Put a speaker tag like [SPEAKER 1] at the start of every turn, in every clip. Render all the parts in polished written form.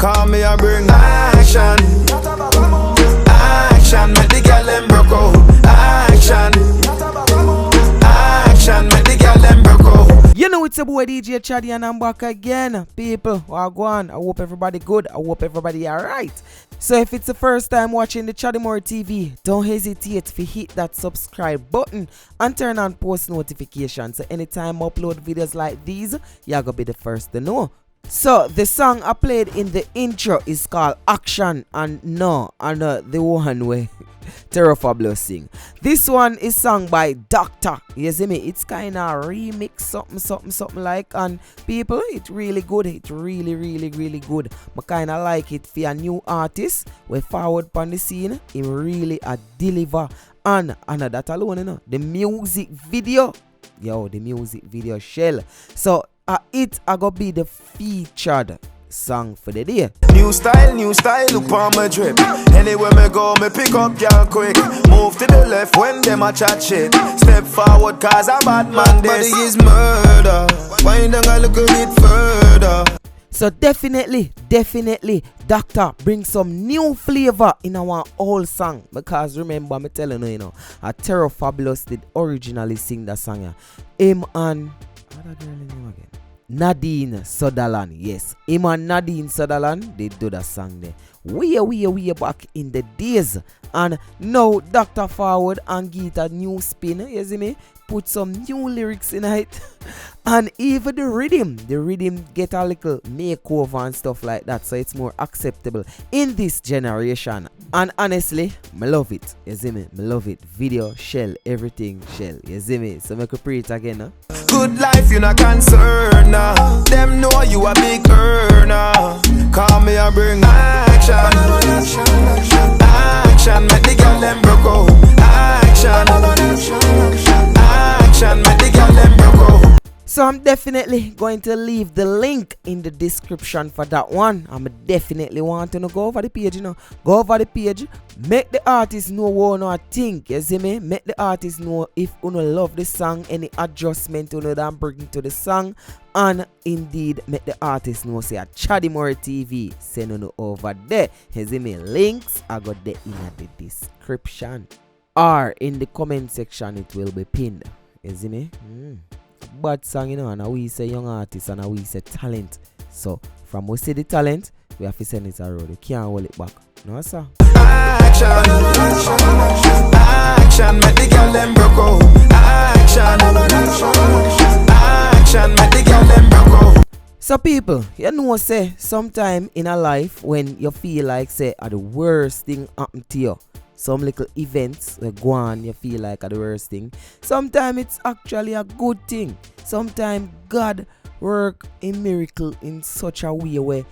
[SPEAKER 1] Call me and bring action. Action, make the girl them broke out. Action. Action, make the girl them broke out.
[SPEAKER 2] You know it's a boy DJ Chaddy and I'm back again. People, wagwan. I hope everybody good. I hope everybody alright. So if it's the first time watching the Chaddy TV, don't hesitate to hit that subscribe button and turn on post notifications. So anytime I upload videos like these, you're gonna be the first to know. So the song I played in the intro is called Action, and the one way Terror Fabulous sing. This one is sung by Doktor. You see me? It's kind of remix something like, and people, it's really good. It's really good. I kind of like it for a new artist. We forward on the scene. He really a deliver. And that alone, you know, the music video. The music video shell. So it I go be the featured song for the day.
[SPEAKER 1] New style, look on my drip. Anywhere me go, me pick up y'all quick. Move to the left when them a chat shit. Step forward cause a bad man this. Body is murder. Wind down a little bit further.
[SPEAKER 2] So definitely Doktor bring some new flavor in our old song. Because remember me telling you, a Terror Fabulous did originally sing that song. Him and what that girl name again? Nadine Sutherland. Yes, him and Nadine Sutherland, they do that song there way back in the days. And now Doktor forward and get a new spin. You see me? Put some new lyrics in it. And even the rhythm get a little makeover and stuff like that, so it's more acceptable in this generation. And honestly, I love it. You see me? I love it. Video shell, everything shell. You see me? So make me pray it again, huh?
[SPEAKER 1] Good life, you not concerned. Them know you a big earner. Call me and bring action. Action, make the girl them broke out. Action. Action, make the girl them broke out.
[SPEAKER 2] So I'm definitely going to leave the link in the description for that one. I'm definitely want to go over the page, Go over the page, make the artist know what I think, you see me? Make the artist know if you love the song, any adjustment you that bring to the song. And indeed, make the artist know say a Chaddy TV. Send you over there. You see me? Links I got there in the description. Or in the comment section it will be pinned. You see me? Bad song, and we say young artist and we say talent. So from we see the talent, we have to send it around. We can't hold it back. No sir.
[SPEAKER 1] Action, action, make the girl them broke out. Action, make the girl them broke out.
[SPEAKER 2] So people, say sometime in a life when you feel like say the worst thing happen to you. Some little events go on, you feel like are the worst thing. Sometimes it's actually a good thing. Sometimes God work a miracle in such a way where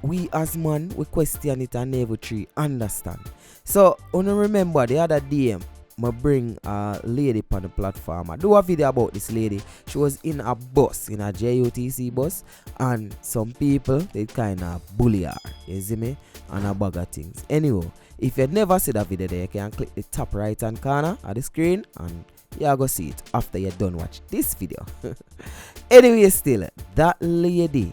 [SPEAKER 2] we as man we question it and never truly understand. So remember the other day I bring a lady on the platform. I do a video about this lady. She was in a bus, in a JUTC bus, and some people they kind of bully her. You see me? And a bag of things. Anyway, if you never see that video there, you can click the top right hand corner of the screen and you're going to see it after you're done watch this video. Anyway, still, that lady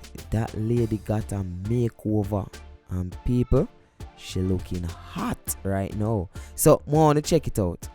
[SPEAKER 2] got a makeover, and people, she looking hot right now. So, I want to check it out.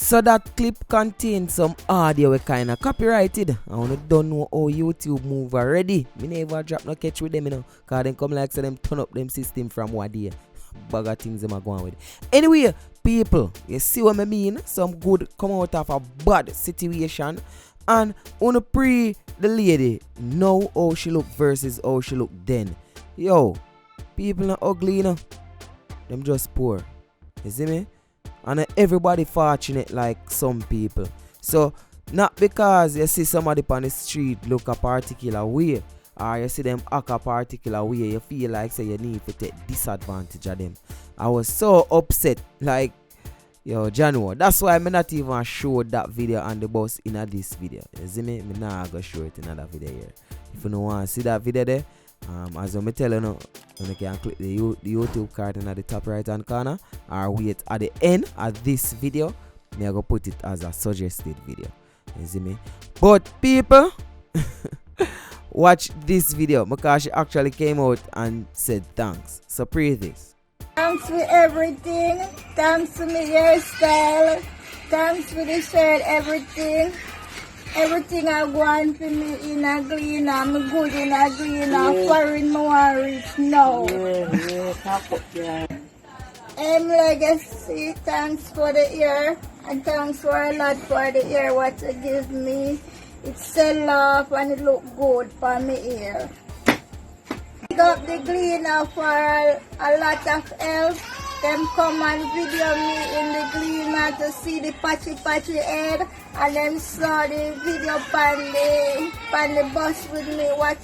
[SPEAKER 2] So that clip contains some audio we kinda copyrighted. I wanna don't know how YouTube move already. Me never drop no catch with them, you know. Cause them come like say them turn up them system from what day. Bag of things them are going with. Anyway, people, you see what I mean? Some good come out of a bad situation. And wanna pre the lady know how she look versus how she look then. Yo, people not ugly, you know. Them just poor. You see me? And everybody fortunate like some people. So not because you see somebody on the street look a particular way, or you see them act a particular way, you feel like say you need to take disadvantage of them. I was so upset, like, yo, January. That's why I'm not even show that video on the bus in this video. You see me? I'm not gonna show it in another video here. If you don't want to see that video there, as I'm telling you, you can click the YouTube card in the top right hand corner, or wait at the end of this video. I'm gonna put it as a suggested video. You see me? But people, watch this video because she actually came out and said thanks. So pray this.
[SPEAKER 3] Thanks for everything. Thanks for my hairstyle. Thanks for the shirt, everything. Everything I want for me in a clean, I'm good in a clean, foreign more rich now. Legacy, thanks for the ear, and thanks for a lot for the ear what you give me. It sell off and it look good for me ear. Pick up the cleaner for a lot of help. Them come and video me in the cleaner to see the patchy head, and them saw the video on the bus with me, what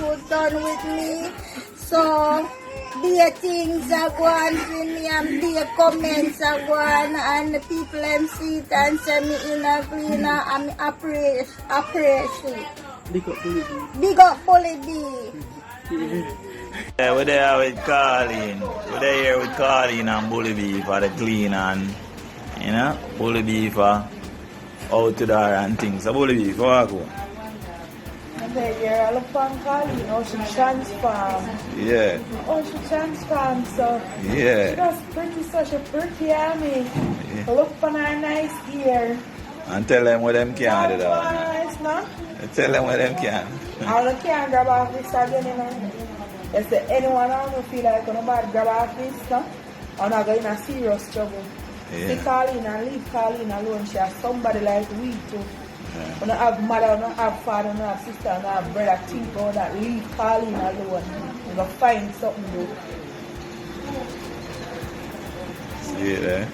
[SPEAKER 3] was done with me. So the things are going for me and the comments are going, and the people them see it and send me in a cleaner, and I appreciate. Big up BULLIED.
[SPEAKER 4] Yeah, we're there with Colleen. We're there here with Colleen and BULLIED for the clean and, you know, BULLIED for outdoor and things. So BULLIED, for what go?
[SPEAKER 3] I'm here, I look on Colleen, how she transformed.
[SPEAKER 4] Yeah.
[SPEAKER 3] Oh, she transformed, so
[SPEAKER 4] Yeah.
[SPEAKER 3] she was pretty, such a pretty army.
[SPEAKER 4] Yeah.
[SPEAKER 3] Look on her nice ear.
[SPEAKER 4] And tell them what them can do that.
[SPEAKER 3] Nice, no?
[SPEAKER 4] Tell them what them can.
[SPEAKER 3] I can't grab off this again, you know. If anyone I don't feel like nobody grab off this, no? I'm not going in a serious trouble.
[SPEAKER 4] Yeah.
[SPEAKER 3] See Colleen and leave Colleen alone. She has somebody like we too.
[SPEAKER 4] Yeah.
[SPEAKER 3] We don't have mother, we don't have father, we don't have sister, we don't have brother, think about that. Leave Colleen alone. We're going to find something to do.
[SPEAKER 4] See it there?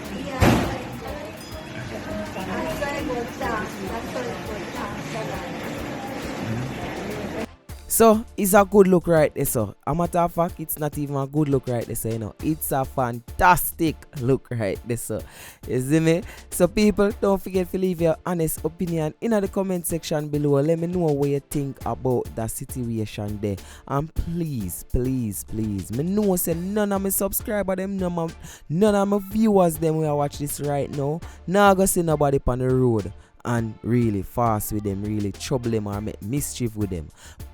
[SPEAKER 2] So it's a good look right there, so a matter of fact, it's not even a good look right there, so you know, it's a fantastic look right there, so you see me? So people, don't forget to leave your honest opinion in the comment section below. Let me know what you think about that situation there, and please me know say none of my subscribers them, none of my viewers them will watch this right now now go see nobody on the road and really fast with them, really trouble them or make mischief with them.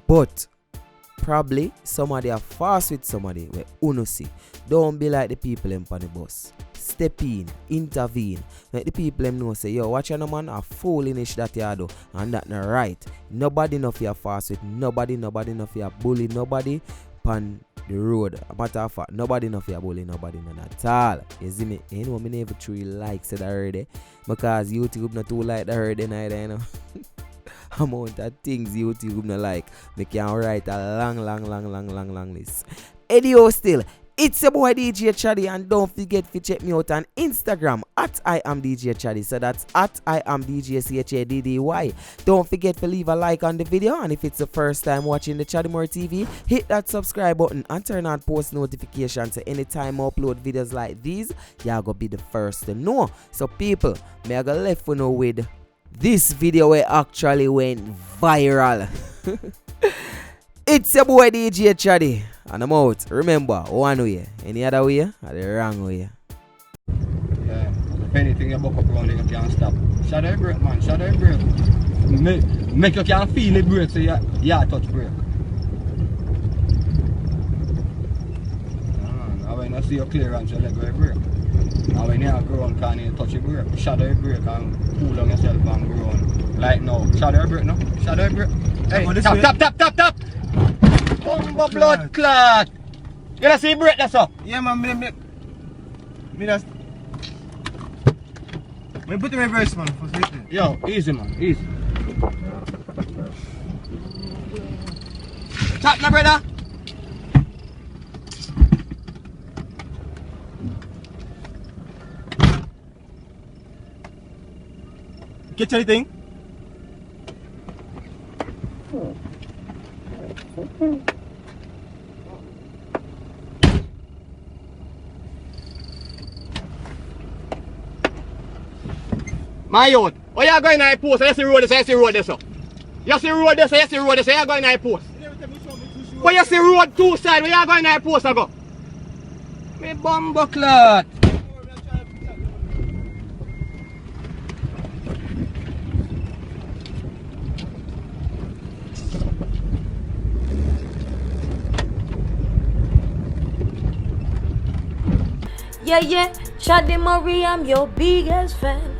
[SPEAKER 2] But probably somebody are fast with somebody where uno see. Don't be like the people them on the bus. Step in, intervene. Let the people them know say, yo, watch your man a foolish that you do, and that not right. Nobody enough you fast with, nobody enough you bully nobody on the road. A matter of fact, nobody enough you bully nobody none at all. You see me? You know me never truly like said already. Because YouTube not too like that already neither, you know. Amount of things YouTube not like. Me can write a long list. Anyhow, still, it's your boy DJ Chaddy, and don't forget to check me out on Instagram at I am DJ Chaddy. So that's at I am DJ CHADDY. Don't forget to leave a like on the video, and if it's the first time watching the Chaddy More TV, hit that subscribe button and turn on post notifications so anytime I upload videos like these, y'all gonna be the first to know. So people, me I go left for know with this video where actually went viral. It's your boy DJ Chaddy, and I'm out. Remember, one way, any other way, or the wrong way.
[SPEAKER 5] Yeah, if anything you buck up around you can't stop. Shadow break, man, shadow break. Make you can feel it break, so yeah, touch break. Now when I see you clearance, you let go break. And when you grow on, can you touch your brake, shadow your brake and cool down yourself and grow on. Like now, shadow your brake now, shadow your brake. Hey, tap. Bumbo blood clot. You don't see brake that's up?
[SPEAKER 6] Yeah man, me just... Me put in reverse man for safety.
[SPEAKER 5] Yo, easy man, easy. Tap now brother.
[SPEAKER 6] Catch anything?
[SPEAKER 5] My youth, oh you going to post, you see road this, you see road this up. You see road this, you see road this, you going to post. But you see road two side, where you going to post I go? Me bumbo clot.
[SPEAKER 7] Yeah, Chaddy Marie, I'm your biggest fan.